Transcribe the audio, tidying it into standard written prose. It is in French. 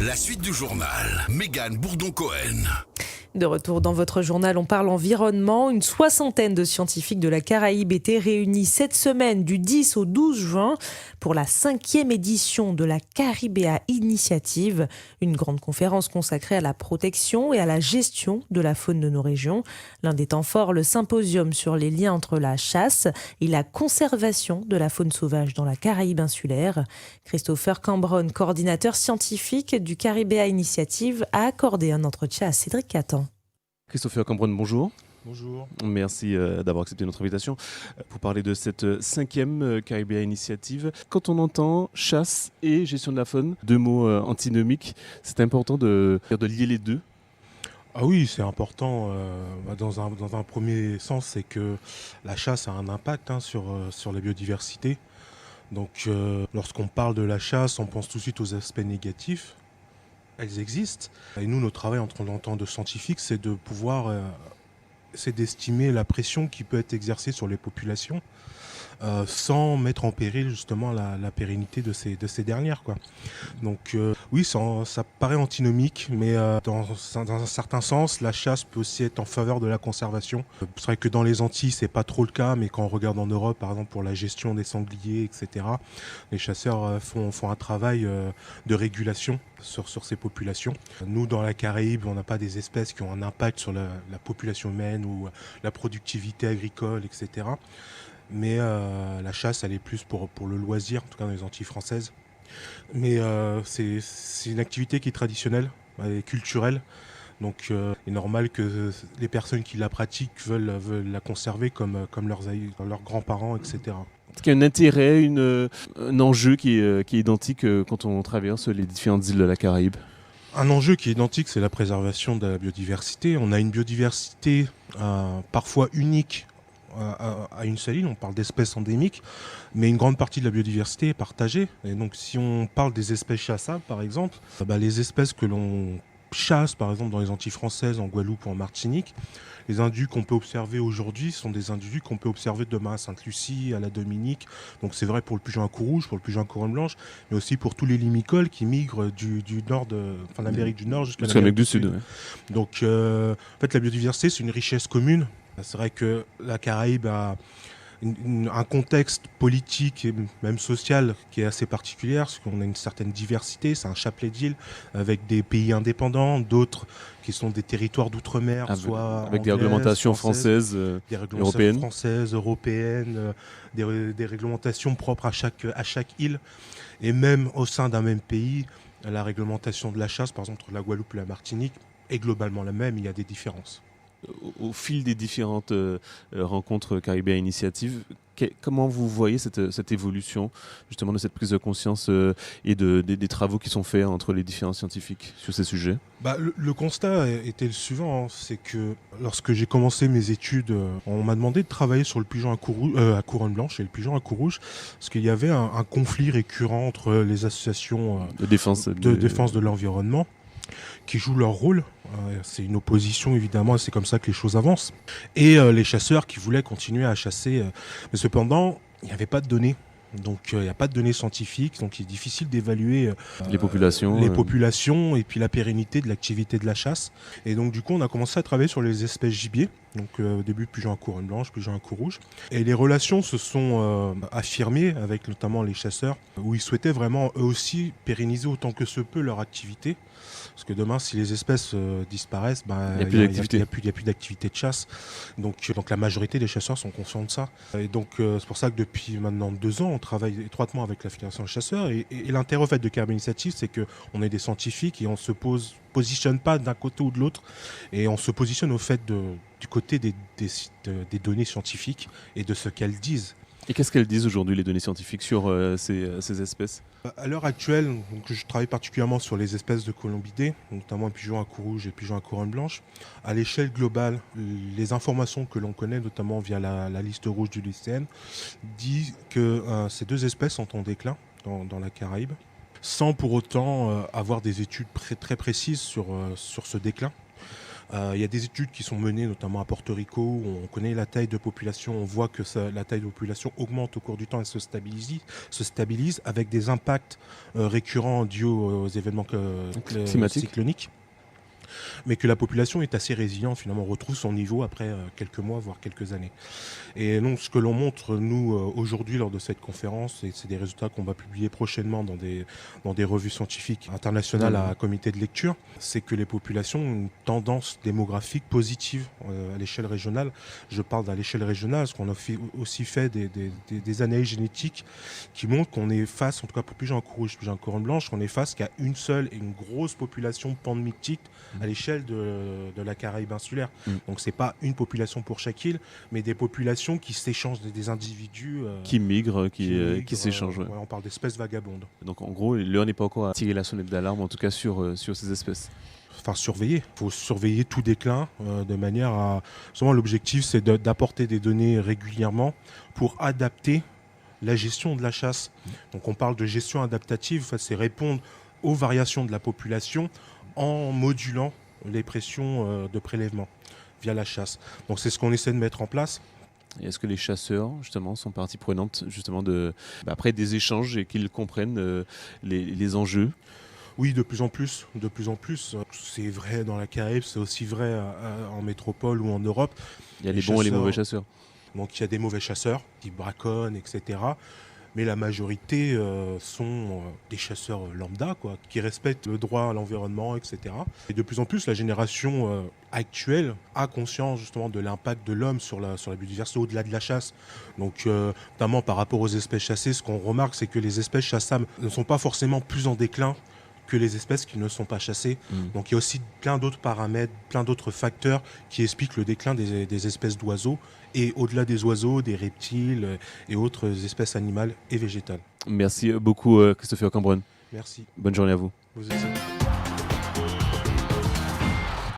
La suite du journal, Mégane Bourdon-Cohen. De retour dans votre journal, on parle environnement. Une soixantaine de scientifiques de la Caraïbe étaient réunis cette semaine du 10 au 12 juin pour la 5e édition de la Caribéa Initiative, une grande conférence consacrée à la protection et à la gestion de la faune de nos régions. L'un des temps forts, le symposium sur les liens entre la chasse et la conservation de la faune sauvage dans la Caraïbe insulaire. Christopher Cambron, coordinateur scientifique du Caribéa Initiative, a accordé un entretien à Cédric Catan. Christopher Cambron, bonjour. Bonjour. Merci d'avoir accepté notre invitation pour parler de cette 5e Caribéa Initiative. Quand on entend chasse et gestion de la faune, deux mots antinomiques, c'est important de lier les deux. Ah oui, c'est important. Dans un premier sens, c'est que la chasse a un impact sur la biodiversité. Donc lorsqu'on parle de la chasse, on pense tout de suite aux aspects négatifs. Elles existent. Et nous, notre travail en tant que scientifiques, c'est de pouvoir c'est d'estimer la pression qui peut être exercée sur les populations sans mettre en péril justement la pérennité de ces dernières, quoi. Donc oui, ça paraît antinomique, mais dans un certain sens, la chasse peut aussi être en faveur de la conservation. C'est vrai que dans les Antilles, c'est pas trop le cas, mais quand on regarde en Europe, par exemple pour la gestion des sangliers, etc., les chasseurs font un travail de régulation sur ces populations. Nous, dans la Caraïbe, on n'a pas des espèces qui ont un impact sur la population humaine ou la productivité agricole, etc. Mais la chasse, elle est plus pour le loisir, en tout cas dans les Antilles françaises. Mais c'est une activité qui est traditionnelle, elle est culturelle. Donc il est normal que les personnes qui la pratiquent veulent la conserver comme leurs grands-parents, etc. Est-ce qu'il y a un intérêt, un enjeu qui est identique quand on traverse les différentes îles de la Caraïbe ? Un enjeu qui est identique, c'est la préservation de la biodiversité. On a une biodiversité parfois unique à une seule île, on parle d'espèces endémiques, mais une grande partie de la biodiversité est partagée. Et donc si on parle des espèces chassables, par exemple, les espèces que l'on chasse, par exemple dans les Antilles françaises, en Guadeloupe ou en Martinique, les individus qu'on peut observer aujourd'hui sont des individus qu'on peut observer demain à Sainte-Lucie, à la Dominique. Donc c'est vrai pour le pigeon à cou rouge, pour le pigeon à couronne blanche, mais aussi pour tous les limicoles qui migrent du nord l'Amérique du Nord jusqu'à l'Amérique du Sud. Ouais. Donc en fait la biodiversité, c'est une richesse commune. C'est vrai que la Caraïbe a un contexte politique et même social qui est assez particulier, parce qu'on a une certaine diversité, c'est un chapelet d'îles avec des pays indépendants, d'autres qui sont des territoires d'outre-mer, soit avec des réglementations françaises, des réglementations européennes. Françaises, européennes, des réglementations propres à chaque île, et même au sein d'un même pays, la réglementation de la chasse, par exemple entre la Guadeloupe et la Martinique, est globalement la même, il y a des différences. Au fil des différentes rencontres Caribéa Initiative, comment vous voyez cette évolution justement de cette prise de conscience et des travaux qui sont faits entre les différents scientifiques sur ces sujets ? Le constat était le suivant, c'est que lorsque j'ai commencé mes études, on m'a demandé de travailler sur le pigeon à couronne blanche et le pigeon à cou rouge, parce qu'il y avait un conflit récurrent entre les associations de défense de l'environnement qui jouent leur rôle. C'est une opposition évidemment et c'est comme ça que les choses avancent. Et les chasseurs qui voulaient continuer à chasser. Mais cependant, il n'y avait pas de données. Donc il n'y a pas de données scientifiques, donc il est difficile d'évaluer les populations et puis la pérennité de l'activité de la chasse. Et donc du coup on a commencé à travailler sur les espèces gibier, donc au début pigeon à couronne blanche, pigeon à cou rouge. Et les relations se sont affirmées avec notamment les chasseurs, où ils souhaitaient vraiment eux aussi pérenniser autant que se peut leur activité. Parce que demain, si les espèces disparaissent, il n'y a plus d'activité de chasse. Donc la majorité des chasseurs sont conscients de ça. Et donc c'est pour ça que depuis maintenant 2 ans, on travaille étroitement avec la Fédération des chasseurs. Et l'intérêt de Caribéa Initiative, c'est qu'on est des scientifiques et on se positionne pas d'un côté ou de l'autre. Et on se positionne au fait du côté des données scientifiques et de ce qu'elles disent. Et qu'est-ce qu'elles disent aujourd'hui, les données scientifiques, sur ces espèces ? À l'heure actuelle, donc, je travaille particulièrement sur les espèces de colombidés, notamment le pigeon à cou rouge et le pigeon à couronne blanche. À l'échelle globale, les informations que l'on connaît, notamment via la liste rouge du LICN, disent que ces 2 espèces sont en déclin dans la Caraïbe, sans pour autant avoir des études très précises sur ce déclin. Il y a des études qui sont menées notamment à Porto Rico où on connaît la taille de population, on voit que la taille de population augmente au cours du temps et se stabilise avec des impacts récurrents dus aux événements Climatiques. cycloniques. Mais que la population est assez résiliente, finalement, on retrouve son niveau après quelques mois, voire quelques années. Et donc, ce que l'on montre, nous, aujourd'hui, lors de cette conférence, et c'est des résultats qu'on va publier prochainement dans des revues scientifiques internationales à comité de lecture, c'est que les populations ont une tendance démographique positive à l'échelle régionale. Je parle à l'échelle régionale, parce qu'on a aussi fait des analyses génétiques qui montrent qu'on est face, en tout cas pour Pigeon rouge, Pigeon couronne blanche, on est face qu'à une seule et une grosse population panmictique à l'échelle de la Caraïbe insulaire. Donc c'est pas une population pour chaque île, mais des populations qui s'échangent, des individus qui migrent, qui s'échangent. Ouais, on parle d'espèces vagabondes. Donc en gros, l'heure n'est pas encore à tirer la sonnette d'alarme, en tout cas sur ces espèces. Enfin, surveiller. Il faut surveiller tout déclin de manière à... Souvent, l'objectif, c'est d'apporter des données régulièrement pour adapter la gestion de la chasse. Donc on parle de gestion adaptative, c'est répondre aux variations de la population en modulant les pressions de prélèvement via la chasse. Donc c'est ce qu'on essaie de mettre en place. Et est-ce que les chasseurs, justement, sont partie prenante justement après des échanges et qu'ils comprennent les enjeux? Oui, de plus en plus. C'est vrai dans la Caraïbe, c'est aussi vrai en métropole ou en Europe. Il y a les bons et les mauvais chasseurs. Donc il y a des mauvais chasseurs qui braconnent, etc. Mais la majorité sont des chasseurs lambda, qui respectent le droit à l'environnement, etc. Et de plus en plus, la génération actuelle a conscience justement de l'impact de l'homme sur la biodiversité au-delà de la chasse. Donc, notamment par rapport aux espèces chassées, ce qu'on remarque, c'est que les espèces chassables ne sont pas forcément plus en déclin que les espèces qui ne sont pas chassées. Donc il y a aussi plein d'autres paramètres, plein d'autres facteurs qui expliquent le déclin des espèces d'oiseaux et au-delà des oiseaux, des reptiles et autres espèces animales et végétales. Merci beaucoup Christopher Cambronne. Merci. Bonne journée à vous. Vous aussi.